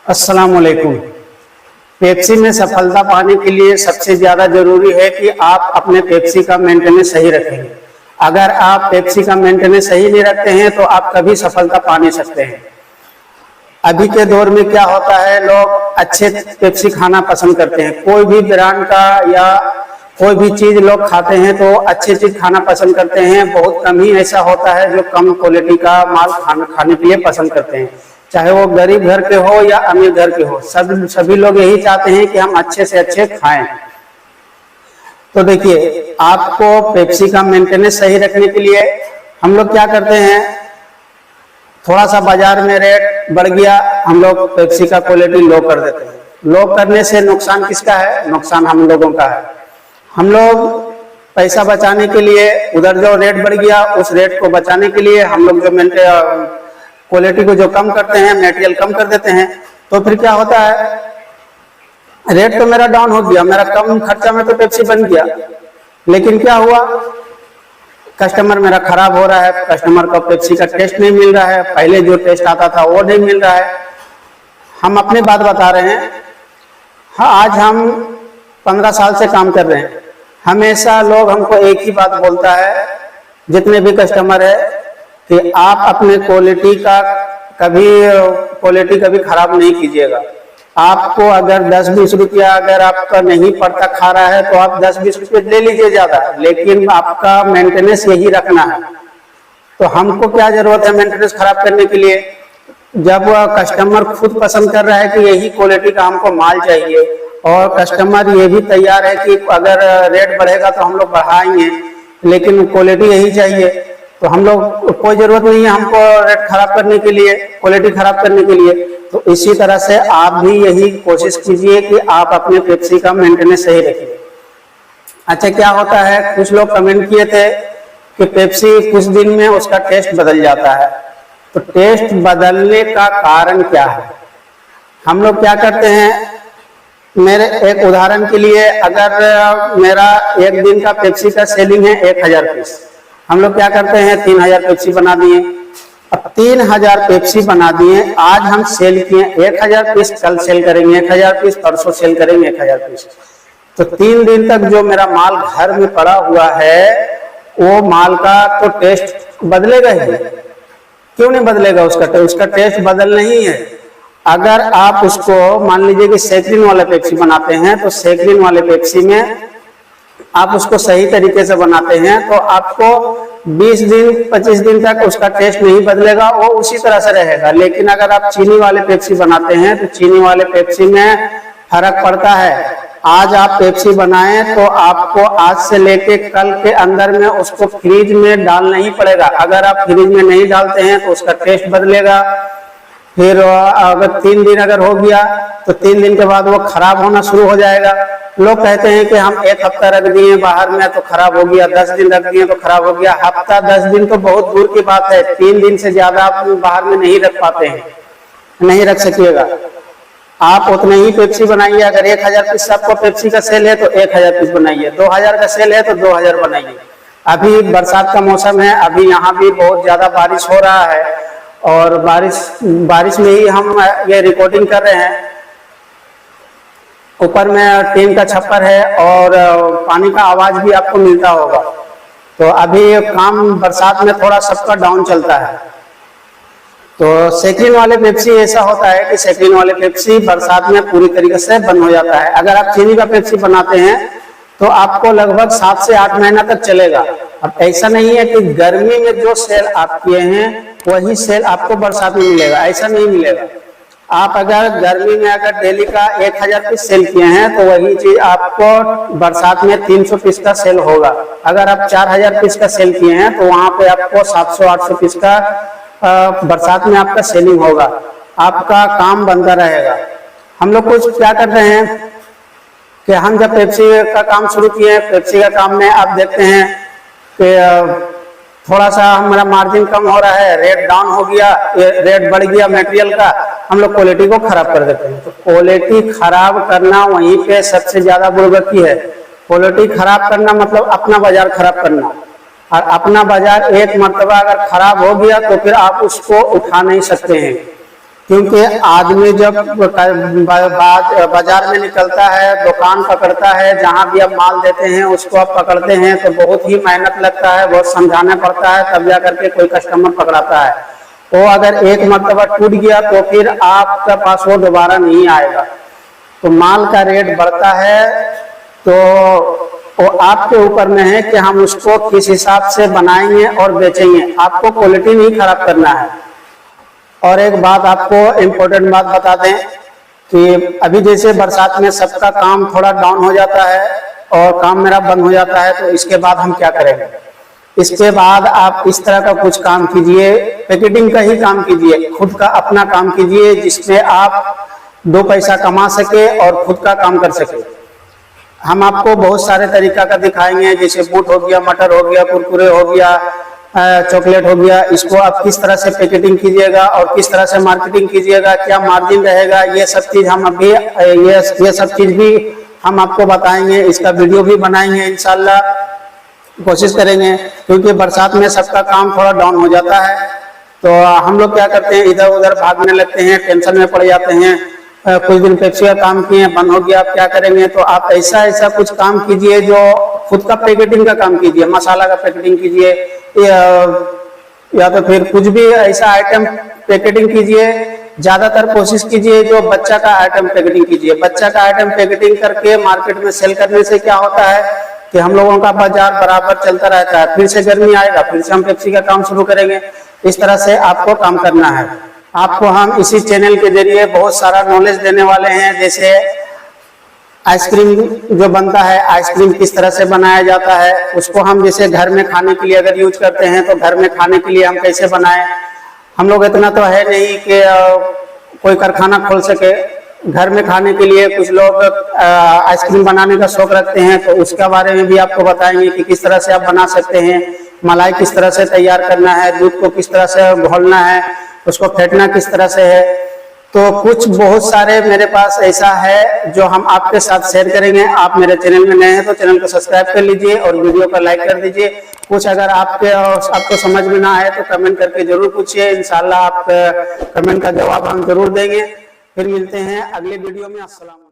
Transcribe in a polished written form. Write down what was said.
अस्सलाम वालेकुम। पेप्सी में सफलता पाने के लिए सबसे ज़्यादा जरूरी है कि आप अपने पेप्सी का मेंटेनेंस सही रखेंगे। अगर आप पेप्सी का मेंटेनेंस सही नहीं रखते हैं तो आप कभी सफलता पा नहीं सकते हैं। अभी के दौर में क्या होता है, लोग अच्छे पेप्सी खाना पसंद करते हैं। कोई भी ब्रांड का या कोई भी चीज़ लोग खाते हैं तो अच्छी चीज़ खाना पसंद करते हैं। बहुत कम ही ऐसा होता है जो कम क्वालिटी का माल खाने के लिए पसंद करते हैं, चाहे वो गरीब घर के हो या अमीर घर के हो। सभी लोग यही चाहते हैं कि हम अच्छे से अच्छे खाएं। तो देखिए, आपको पेप्सी का मेंटेनेंस सही रखने के लिए हम लोग क्या करते हैं, थोड़ा सा बाजार में रेट बढ़ गया, हम लोग पेप्सी का क्वालिटी लो कर देते हैं। लो करने से नुकसान किसका है? नुकसान हम लोगों का है। हम लोग पैसा बचाने के लिए उधर जो रेट बढ़ गया उस रेट को बचाने के लिए हम लोग जो क्वालिटी को जो कम करते हैं, मटेरियल कम कर देते हैं। तो फिर क्या होता है, रेट तो मेरा डाउन हो गया, मेरा कम खर्चा में तो पेप्सी बन गया, लेकिन क्या हुआ, कस्टमर मेरा खराब हो रहा है। कस्टमर को पेप्सी का टेस्ट नहीं मिल रहा है, पहले जो टेस्ट आता था वो नहीं मिल रहा है। हम अपनी बात बता रहे हैं। हाँ, आज हम 15 साल से काम कर रहे हैं। हमेशा लोग हमको एक ही बात बोलता है, जितने भी कस्टमर है, कि आप अपने क्वालिटी कभी खराब नहीं कीजिएगा। आपको अगर 10-20 रुपया अगर आपका नहीं पड़ता खा रहा है तो आप 10-20 रुपये ले लीजिए ज़्यादा, लेकिन आपका मेंटेनेंस यही रखना है। तो हमको क्या जरूरत है मेंटेनेंस खराब करने के लिए, जब कस्टमर खुद पसंद कर रहा है कि यही क्वालिटी का हमको माल चाहिए और कस्टमर ये भी तैयार है कि अगर रेट बढ़ेगा तो हम लोग बढ़ाएंगे, लेकिन क्वालिटी यही चाहिए, तो हम लोग कोई जरूरत नहीं है हमको रेट खराब करने के लिए, क्वालिटी खराब करने के लिए। तो इसी तरह से आप भी यही कोशिश कीजिए कि आप अपने पेप्सी का मेंटेनेंस सही रखिए। अच्छा, क्या होता है, कुछ लोग कमेंट किए थे कि पेप्सी कुछ दिन में उसका टेस्ट बदल जाता है। तो टेस्ट बदलने का कारण क्या है? हम लोग क्या करते हैं, मेरे एक उदाहरण के लिए, अगर मेरा एक दिन का पेप्सी का सेलिंग है 1000 पीस, हम लोग क्या करते हैं 3000 पेप्सी बना दिए। अब 3000 पेप्सी बना दिए, आज हम सेल किए 1000 पीस, कल सेल करेंगे 1000 पीस, परसों सेल करेंगे 1000 पीस। तो 3 दिन तक जो मेरा माल घर में पड़ा हुआ है वो माल का तो टेस्ट बदलेगा ही। क्यों नहीं बदलेगा? उसका टेस्ट बदल नहीं है। अगर आप उसको मान लीजिए कि सैकलिन वाला पेप्सी बनाते हैं, तो सैकलिन वाले पेप्सी में आप उसको सही तरीके से बनाते हैं तो आपको 20 दिन 25 दिन तक उसका टेस्ट नहीं बदलेगा, वो उसी तरह से रहेगा। लेकिन अगर आप चीनी वाले पेप्सी बनाते हैं तो चीनी वाले पेप्सी में फर्क पड़ता है। आज आप पेप्सी बनाएं तो आपको आज से लेके कल के अंदर में उसको फ्रिज में डालना ही पड़ेगा। अगर आप फ्रिज में नहीं डालते हैं तो उसका टेस्ट बदलेगा। फिर अगर 3 दिन अगर हो गया तो 3 दिन के बाद वो खराब होना शुरू हो जाएगा। लोग कहते हैं कि हम 1 हफ्ता रख दिए बाहर में तो खराब हो गया, 10 दिन रख दिए तो खराब हो गया। हफ्ता 10 दिन तो बहुत दूर की बात है, 3 दिन से ज्यादा आप बाहर में नहीं रख पाते हैं, नहीं रख सकिएगा। आप उतने ही पेप्सी बनाइए। अगर 1000 पीस आपको पेप्सी का सेल है तो 1000 पीस बनाइए, 2000 का सेल है तो 2000 बनाइए। अभी बरसात का मौसम है, अभी यहाँ भी बहुत ज्यादा बारिश हो रहा है और बारिश में ही हम ये रिकॉर्डिंग कर रहे हैं। ऊपर में टीन का छप्पर है और पानी का आवाज भी आपको मिलता होगा। तो अभी काम बरसात में थोड़ा सबका डाउन चलता है। तो सैकलिन वाले पेप्सी ऐसा होता है कि सैकलिन वाले पेप्सी बरसात में पूरी तरीके से बंद हो जाता है। अगर आप चीनी का पेप्सी बनाते हैं तो आपको लगभग 7 से 8 महीना तक चलेगा। अब ऐसा नहीं है कि गर्मी में जो सेल आप किए हैं वही सेल आपको बरसात में मिलेगा, ऐसा नहीं मिलेगा। आप अगर गर्मी में अगर डेली का 1000 पीस सेल किए हैं तो वही चीज आपको बरसात में 300 पीस का सेल होगा। अगर आप 4000 पीस का सेल किए हैं तो वहां पे आपको 700-800 पीस का बरसात में आपका सेलिंग होगा, आपका काम बनता रहेगा। हम लोग कुछ क्या करते हैं कि हम जब पेप्सी का काम शुरू किए, पेप्सी का काम में आप देखते हैं कि थोड़ा सा हमारा मार्जिन कम हो रहा है, रेट डाउन हो गया, रेट बढ़ गया मटेरियल का, हम लोग क्वालिटी को खराब कर देते हैं। तो क्वालिटी खराब करना वहीं पे सबसे ज्यादा बुर्बकी है। क्वालिटी खराब करना मतलब अपना बाजार खराब करना, और अपना बाजार एक मर्तबा अगर खराब हो गया तो फिर आप उसको उठा नहीं सकते हैं। क्योंकि आदमी जब बाजार में निकलता है, दुकान पकड़ता है, जहां भी आप माल देते हैं उसको आप पकड़ते हैं तो बहुत ही मेहनत लगता है, बहुत समझाना पड़ता है, तब जा करके कोई कस्टमर पकड़ाता है। तो अगर एक मर्तबा टूट गया तो फिर आपके पास वो दोबारा नहीं आएगा। तो माल का रेट बढ़ता है तो वो आपके ऊपर में है कि हम उसको किस हिसाब से बनाएंगे और बेचेंगे। आपको क्वालिटी नहीं खराब करना है। और एक बात आपको इम्पोर्टेंट बात बता दें कि अभी जैसे बरसात में सबका काम थोड़ा डाउन हो जाता है और काम मेरा बंद हो जाता है, तो इसके बाद हम क्या करेंगे? इसके बाद आप इस तरह का कुछ काम कीजिए, पैकेटिंग का ही काम कीजिए, खुद का अपना काम कीजिए जिसमें आप 2 पैसा कमा सके और खुद का काम कर सके। हम आपको बहुत सारे तरीका का दिखाएंगे, जैसे बूट हो गया, मटर हो गया, कुरकुरे हो गया, चॉकलेट हो गया। इसको आप किस तरह से पैकेटिंग कीजिएगा और किस तरह से मार्केटिंग कीजिएगा, क्या मार्जिन रहेगा, ये सब चीज हम अभी ये सब चीज भी हम आपको बताएंगे। इसका वीडियो भी बनाएंगे इंशाल्लाह, कोशिश करेंगे, क्योंकि बरसात में सबका काम थोड़ा डाउन हो जाता है। तो हम लोग क्या करते हैं, इधर उधर भागने लगते हैं, टेंशन में पड़ जाते हैं। कुछ दिन पेप्सी का काम किए, बंद हो गया, आप क्या करेंगे? तो आप ऐसा कुछ काम कीजिए जो खुद का पैकेटिंग का काम कीजिए, मसाला का पैकेटिंग कीजिए या तो फिर कुछ भी ऐसा आइटम पैकेटिंग कीजिए। ज्यादातर कोशिश कीजिए जो बच्चा का आइटम पैकेटिंग कीजिए। बच्चा का आइटम पैकेटिंग करके मार्केट में सेल करने से क्या होता है कि हम लोगों का बाजार बराबर चलता रहता है। फिर से गर्मी आएगा, फिर से हम पेप्सी का काम शुरू करेंगे। इस तरह से आपको काम करना है। आपको हम इसी चैनल के जरिए बहुत सारा नॉलेज देने वाले हैं, जैसे आइसक्रीम जो बनता है, आइसक्रीम किस तरह से बनाया जाता है, उसको हम जैसे घर में खाने के लिए अगर यूज करते हैं तो घर में खाने के लिए हम कैसे बनाएं। हम लोग इतना तो है नहीं कि कोई कारखाना खोल सके। घर में खाने के लिए कुछ लोग आइसक्रीम बनाने का शौक रखते हैं, तो उसके बारे में भी आपको बताएंगे कि किस तरह से आप बना सकते हैं। मलाई किस तरह से तैयार करना है, दूध को किस तरह से घोलना है, उसको फेंटना किस तरह से है। तो कुछ बहुत सारे मेरे पास ऐसा है जो हम आपके साथ शेयर करेंगे। आप मेरे चैनल में नए हैं तो चैनल को सब्सक्राइब कर लीजिए और वीडियो को लाइक कर दीजिए। कुछ अगर आपको समझ में ना आए तो कमेंट करके जरूर पूछिए, इंशाल्लाह आप कमेंट का जवाब हम जरूर देंगे। फिर मिलते हैं अगले वीडियो में। अस्सलाम।